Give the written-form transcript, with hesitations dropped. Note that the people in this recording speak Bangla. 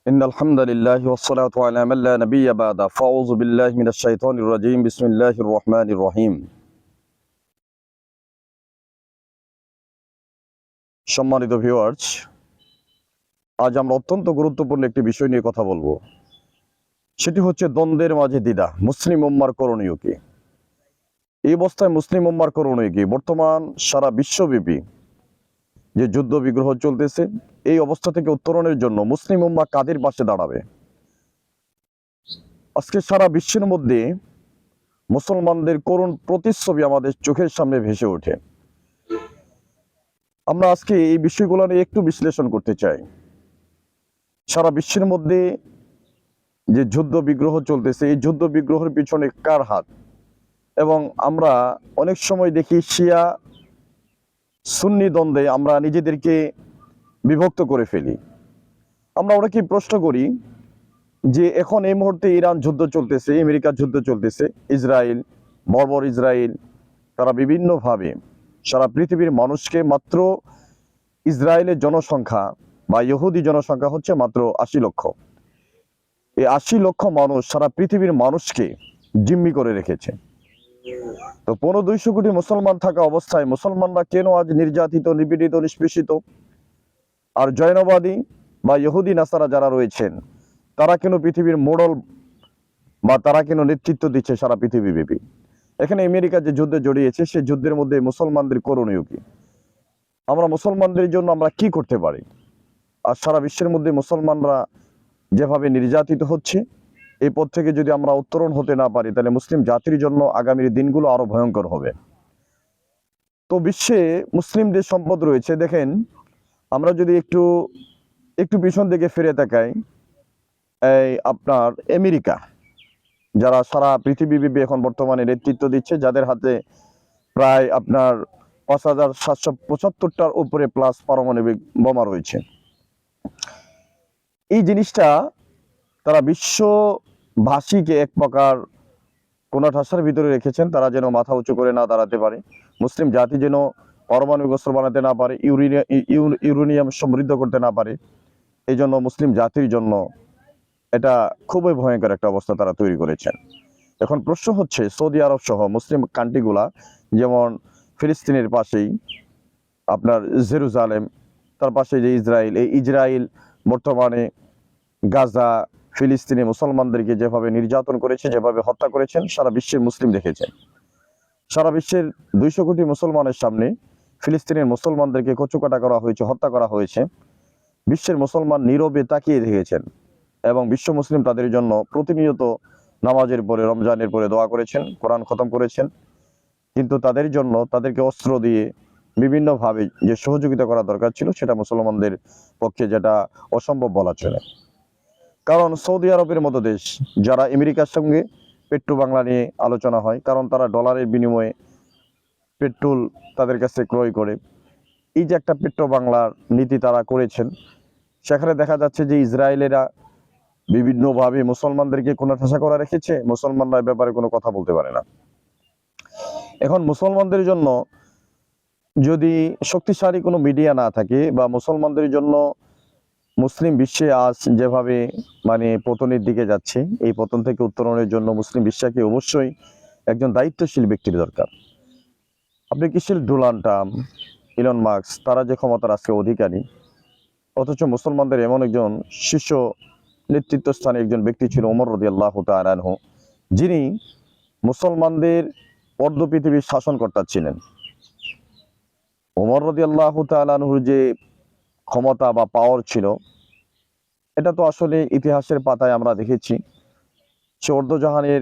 إن الحمد لله والصلاة على من لا نبي بعد فأعوذ بالله من الشيطان الرجيم بسم الله الرحمن الرحيم সম্মানিত ভিউয়ার্স, আজ আমরা অত্যন্ত গুরুত্বপূর্ণ একটি বিষয় নিয়ে কথা বলবো। সেটি হচ্ছে দ্বন্দ্বের মাঝে দ্বিধা, মুসলিম উম্মার করণীয় কি। এই অবস্থায় মুসলিম উম্মার করণীয় কি? বর্তমান সারা বিশ্বব্যাপী যে যুদ্ধ বিগ্রহ চলতেছে, এই অবস্থা থেকে উত্তরণের জন্য মুসলিম উম্মা কাদের পাশে দাঁড়াবে? আজকে সারা বিশ্বের মধ্যে মুসলমানদের করুণ প্রতিচ্ছবি আমাদের চোখের সামনে ভেসে ওঠে। আমরা আজকে এই বিষয়গুলো নিয়ে একটু বিশ্লেষণ করতে চাই। সারা বিশ্বের মধ্যে যে যুদ্ধ বিগ্রহ চলতেছে, এই যুদ্ধ বিগ্রহের পিছনে কার হাত? এবং আমরা অনেক সময় দেখি শিয়া সুন্নি দ্বন্দ্বে আমরা নিজেদেরকে বিভক্ত করে ফেলি। আমরা অনেকেই প্রশ্ন করি যে এখন এই মুহূর্তে ইরান যুদ্ধ চলতেছে, আমেরিকার যুদ্ধ চলতেছে, ইসরায়েল, বর্বর ইসরায়েল, তারা বিভিন্নভাবে সারা পৃথিবীর মানুষকে, মাত্র ইসরায়েলের জনসংখ্যা বা ইহুদি জনসংখ্যা হচ্ছে মাত্র ৮০ লক্ষ। এই ৮০ লক্ষ মানুষ সারা পৃথিবীর মানুষকে জিম্মি করে রেখেছে। তো ১৫-২০০ কোটি মুসলমান থাকা অবস্থায় মুসলমানরা কেন আজ নির্যাতিত, নিপীড়িত, নিষ্পেষিত? আর জৈনবাদী বা ইহুদি নাসারা যারা রয়েছেন, তারা কেন পৃথিবীর মোড়ল বা তারা কেন নেতৃত্ব দিচ্ছে সারা পৃথিবীব্যাপী? এখানে আমেরিকা যে যুদ্ধে জড়িয়েছে, সেই যুদ্ধের মধ্যে মুসলমানদের করণীয় কি? আমরা মুসলমানদের জন্য আমরা কি করতে পারি? আর সারা বিশ্বের মধ্যে মুসলমানরা যেভাবে নির্যাতিত হচ্ছে, এই পথ থেকে যদি আমরা উত্তরণ হতে না পারি, তাহলে মুসলিম জাতির জন্য আগামীর দিনগুলো আরো ভয়ঙ্কর হবে। তো বিশ্বে মুসলিমদের সম্পদ রয়েছে। দেখেন, আমরা যদি একটু পিছন দিকে ফিরে তাকাই, এই আপনার আমেরিকা, যারা সারা পৃথিবীব্যাপী এখন বর্তমানে নেতৃত্ব দিচ্ছে, যাদের হাতে প্রায় আপনার ৫,৭৭৫টার উপরে প্লাস পারমাণবিক বোমা রয়েছে। এই জিনিসটা তারা বিশ্ববাসীকে এক প্রকার কোণঠাসার ভিতরে রেখেছেন, তারা যেন মাথা উঁচু করে না দাঁড়াতে পারে, মুসলিম জাতি যেন পারমাণবিক অস্ত্র বানাতে না পারে, ইউরেনিয়াম সমৃদ্ধ করতে না পারে। এই জন্য মুসলিম জাতির জন্য এটা খুবই ভয়ঙ্কর একটা অবস্থা তারা তৈরি করেছেন। এখন প্রশ্ন হচ্ছে, সৌদি আরব সহ মুসলিম কান্ট্রিগুলা, যেমন ফিলিস্তিনের পাশেই আপনার জেরুজালেম, তার পাশে যে ইসরায়েল, এই ইসরায়েল বর্তমানে গাজা, ফিলিস্তিনি মুসলমানদেরকে যেভাবে নির্যাতন করেছে, যেভাবে হত্যা করেছেন, সারা বিশ্বের মুসলিম দেখেছেন। সারা বিশ্বের ২০০ কোটি মুসলমানের সামনে ফিলিস্তিনের মুসলমানদেরকে কচুকাটা করা হয়েছে, হত্যা করা হয়েছে। বিশ্বের মুসলমান নীরবে তাকিয়ে দেখেছেন এবং বিশ্ব মুসলিম তাদের জন্য প্রতিনিয়ত নামাজের পরে, রমজানের পরে দোয়া করেছেন, কোরআন খতম করেছেন। কিন্তু তাদের জন্য তাদেরকে অস্ত্র দিয়ে বিভিন্নভাবে যে সহযোগিতা করা দরকার ছিল, সেটা মুসলমানদের পক্ষে যেটা অসম্ভব বলা চলে। কারণ সৌদি আরবের মতো দেশ, যারা আমেরিকার সঙ্গে পেট্রো বাংলা নিয়ে আলোচনা হয়, কারণ তারা ডলারের বিনিময়ে পেট্রোল তাদের কাছে ক্রয় করে, এই যে একটা পেট্রো বাংলার নীতি তারা করেছেন, সেখানে দেখা যাচ্ছে যে ইসরায়েলেরা বিভিন্নভাবে মুসলমানদেরকে কোণঠাসা করা রেখেছে। মুসলমানরা এ ব্যাপারে কোনো কথা বলতে পারে না। এখন মুসলমানদের জন্য যদি শক্তিশালী কোনো মিডিয়া না থাকে, বা মুসলমানদের জন্য মুসলিম বিশ্বে আজ যেভাবে পতনের দিকে যাচ্ছে, এই পতন থেকে উত্তরণের জন্য মুসলিম বিশ্বকে অবশ্যই একজন দায়িত্বশীল ব্যক্তির দরকার। আপনি কিসের ডোনাল্ড ট্রাম্প, ইলন মাস্ক, তারা যে ক্ষমতার আজকে অধিকারী, অথচ মুসলমানদের এমন একজন শীর্ষ নেতৃত্ব স্থানে একজন ব্যক্তি ছিল ওমর রাদিয়াল্লাহু তাআলা আনহু, যিনি মুসলমানদের অর্ধ পৃথিবীর শাসনকর্তা ছিলেন। ওমর রাদিয়াল্লাহু তাআলা আনহুর যে ক্ষমতা বা পাওয়ার ছিল, এটা তো আসলে ইতিহাসের পাতায় আমরা দেখেছি। সে অর্ধজাহানের